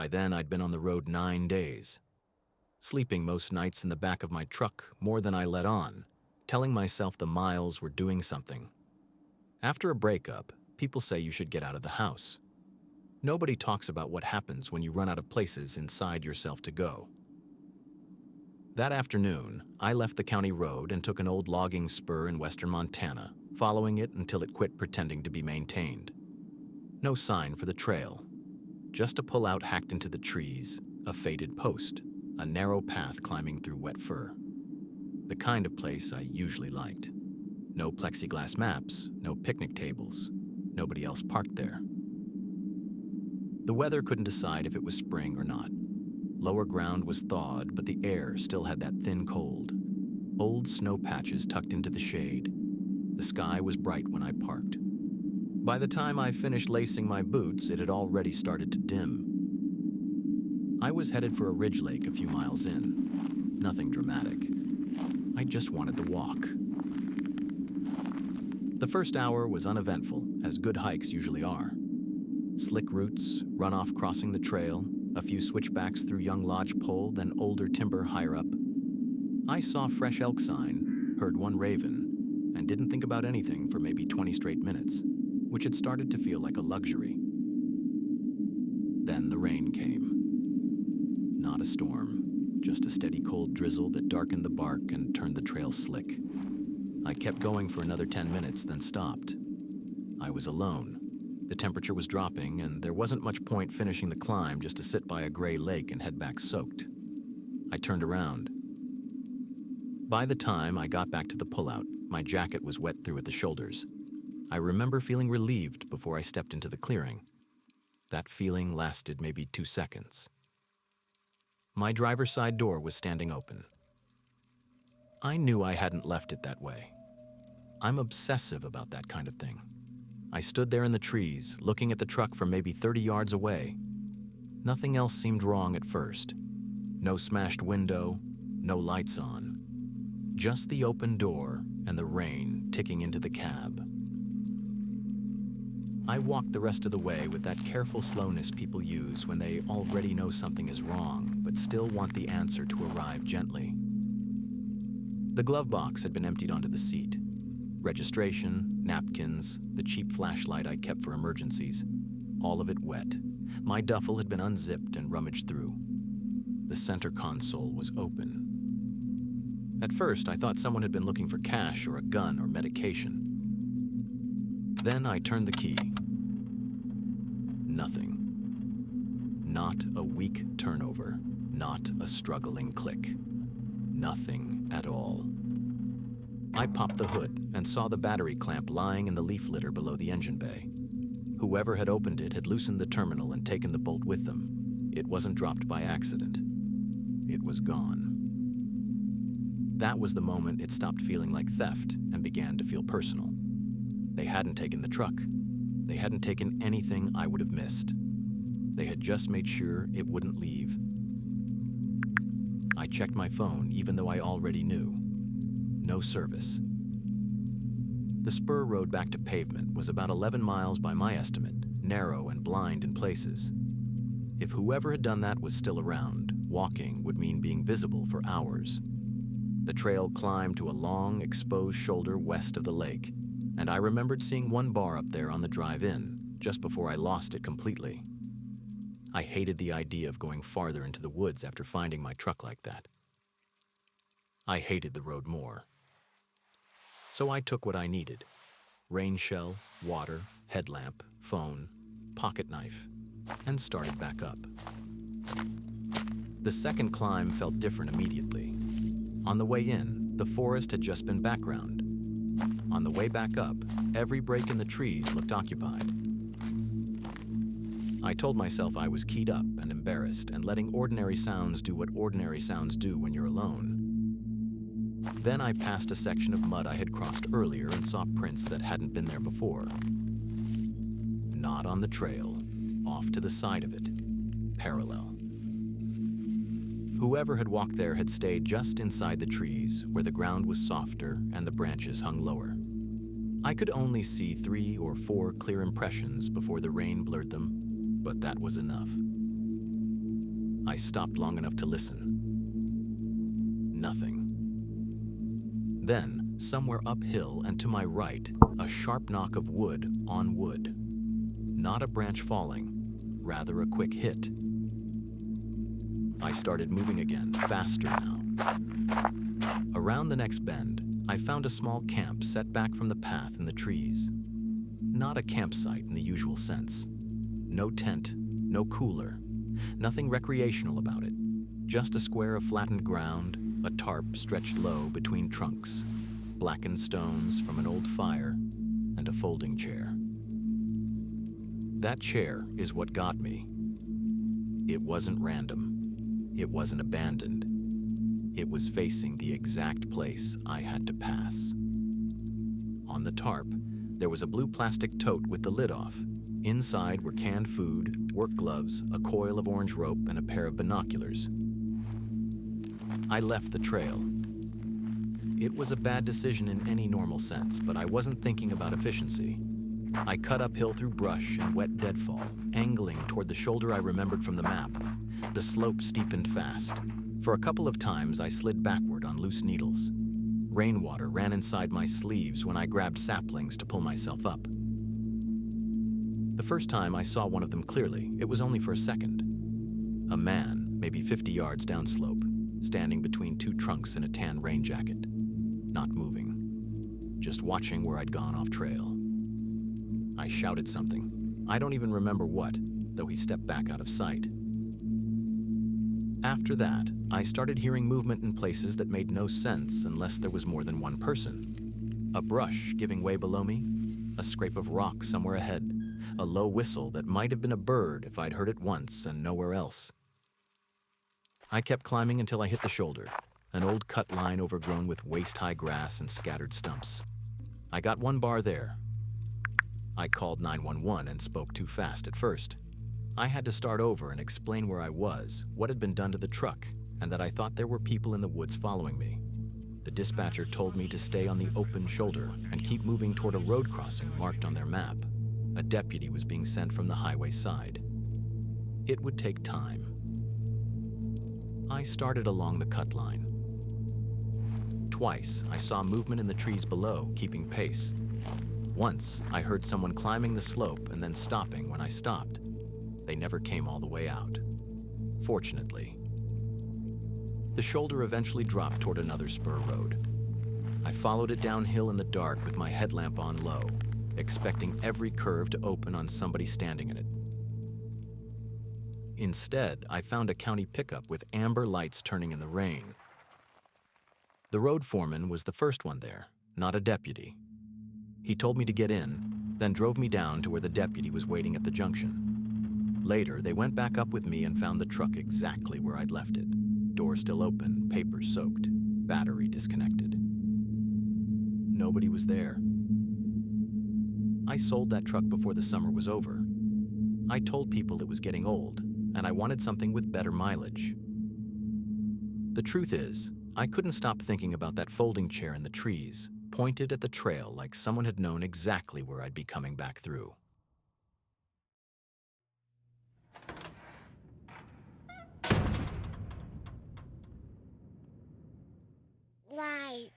By then, I'd been on the road 9 days, sleeping most nights in the back of my truck more than I let on, telling myself the miles were doing something. After a breakup, people say you should get out of the house. Nobody talks about what happens when you run out of places inside yourself to go. That afternoon, I left the county road and took an old logging spur in western Montana, following it until it quit pretending to be maintained. No sign for the trail, just a pullout hacked into the trees, a faded post, a narrow path climbing through wet fur. The kind of place I usually liked. No plexiglass maps, no picnic tables, nobody else parked there. The weather couldn't decide if it was spring or not. Lower ground was thawed, but the air still had that thin cold. Old snow patches tucked into the shade. The sky was bright when I parked. By the time I finished lacing my boots, it had already started to dim. I was headed for a ridge lake a few miles in. Nothing dramatic. I just wanted to walk. The first hour was uneventful, as good hikes usually are. Slick routes, runoff crossing the trail, a few switchbacks through young lodgepole, then older timber higher up. I saw fresh elk sign, heard one raven, and didn't think about anything for maybe 20 straight minutes, which had started to feel like a luxury. Then the rain came. Not a storm, just a steady cold drizzle that darkened the bark and turned the trail slick. I kept going for another 10 minutes, then stopped. I was alone. The temperature was dropping, and there wasn't much point finishing the climb just to sit by a gray lake and head back soaked. I turned around. By the time I got back to the pullout, my jacket was wet through at the shoulders. I remember feeling relieved before I stepped into the clearing. That feeling lasted maybe 2 seconds. My driver's side door was standing open. I knew I hadn't left it that way. I'm obsessive about that kind of thing. I stood there in the trees, looking at the truck from maybe 30 yards away. Nothing else seemed wrong at first. No smashed window, no lights on. Just the open door and the rain ticking into the cab. I walked the rest of the way with that careful slowness people use when they already know something is wrong, but still want the answer to arrive gently. The glove box had been emptied onto the seat. Registration, napkins, the cheap flashlight I kept for emergencies, all of it wet. My duffel had been unzipped and rummaged through. The center console was open. At first, I thought someone had been looking for cash or a gun or medication. Then I turned the key. Nothing. Not a weak turnover, not a struggling click. Nothing at all. I popped the hood and saw the battery clamp lying in the leaf litter below the engine bay. Whoever had opened it had loosened the terminal and taken the bolt with them. It wasn't dropped by accident. It was gone. That was the moment it stopped feeling like theft and began to feel personal. They hadn't taken the truck. They hadn't taken anything I would have missed. They had just made sure it wouldn't leave. I checked my phone, even though I already knew. No service. The spur road back to pavement was about 11 miles by my estimate, narrow and blind in places. If whoever had done that was still around, walking would mean being visible for hours. The trail climbed to a long, exposed shoulder west of the lake, and I remembered seeing one bar up there on the drive in, just before I lost it completely. I hated the idea of going farther into the woods after finding my truck like that. I hated the road more. So I took what I needed: rain shell, water, headlamp, phone, pocket knife, and started back up. The second climb felt different immediately. On the way in, the forest had just been background. On the way back up, every break in the trees looked occupied. I told myself I was keyed up and embarrassed and letting ordinary sounds do what ordinary sounds do when you're alone. Then I passed a section of mud I had crossed earlier and saw prints that hadn't been there before. Not on the trail, off to the side of it, parallel. Whoever had walked there had stayed just inside the trees, where the ground was softer and the branches hung lower. I could only see 3 or 4 clear impressions before the rain blurred them, but that was enough. I stopped long enough to listen. Nothing. Then, somewhere uphill and to my right, a sharp knock of wood on wood. Not a branch falling, rather a quick hit. I started moving again, faster now. Around the next bend, I found a small camp set back from the path in the trees. Not a campsite in the usual sense. No tent, no cooler. Nothing recreational about it. Just a square of flattened ground, a tarp stretched low between trunks, blackened stones from an old fire, and a folding chair. That chair is what got me. It wasn't random. It wasn't abandoned. It was facing the exact place I had to pass. On the tarp, there was a blue plastic tote with the lid off. Inside were canned food, work gloves, a coil of orange rope, and a pair of binoculars. I left the trail. It was a bad decision in any normal sense, but I wasn't thinking about efficiency. I cut uphill through brush and wet deadfall, angling toward the shoulder I remembered from the map. The slope steepened fast. For a couple of times, I slid backward on loose needles. Rainwater ran inside my sleeves when I grabbed saplings to pull myself up. The first time I saw one of them clearly, it was only for a second. A man, maybe 50 yards downslope, standing between two trunks in a tan rain jacket. Not moving. Just watching where I'd gone off trail. I shouted something. I don't even remember what, though he stepped back out of sight. After that, I started hearing movement in places that made no sense unless there was more than one person. A brush giving way below me, a scrape of rock somewhere ahead, a low whistle that might have been a bird if I'd heard it once and nowhere else. I kept climbing until I hit the shoulder, an old cut line overgrown with waist-high grass and scattered stumps. I got one bar there. I called 911 and spoke too fast at first. I had to start over and explain where I was, what had been done to the truck, and that I thought there were people in the woods following me. The dispatcher told me to stay on the open shoulder and keep moving toward a road crossing marked on their map. A deputy was being sent from the highway side. It would take time. I started along the cut line. Twice, I saw movement in the trees below, keeping pace. Once, I heard someone climbing the slope and then stopping when I stopped. They never came all the way out. Fortunately. The shoulder eventually dropped toward another spur road. I followed it downhill in the dark with my headlamp on low, expecting every curve to open on somebody standing in it. Instead, I found a county pickup with amber lights turning in the rain. The road foreman was the first one there, not a deputy. He told me to get in, then drove me down to where the deputy was waiting at the junction. Later, they went back up with me and found the truck exactly where I'd left it. Door still open, papers soaked, battery disconnected. Nobody was there. I sold that truck before the summer was over. I told people it was getting old, and I wanted something with better mileage. The truth is, I couldn't stop thinking about that folding chair in the trees, pointed at the trail like someone had known exactly where I'd be coming back through. Like,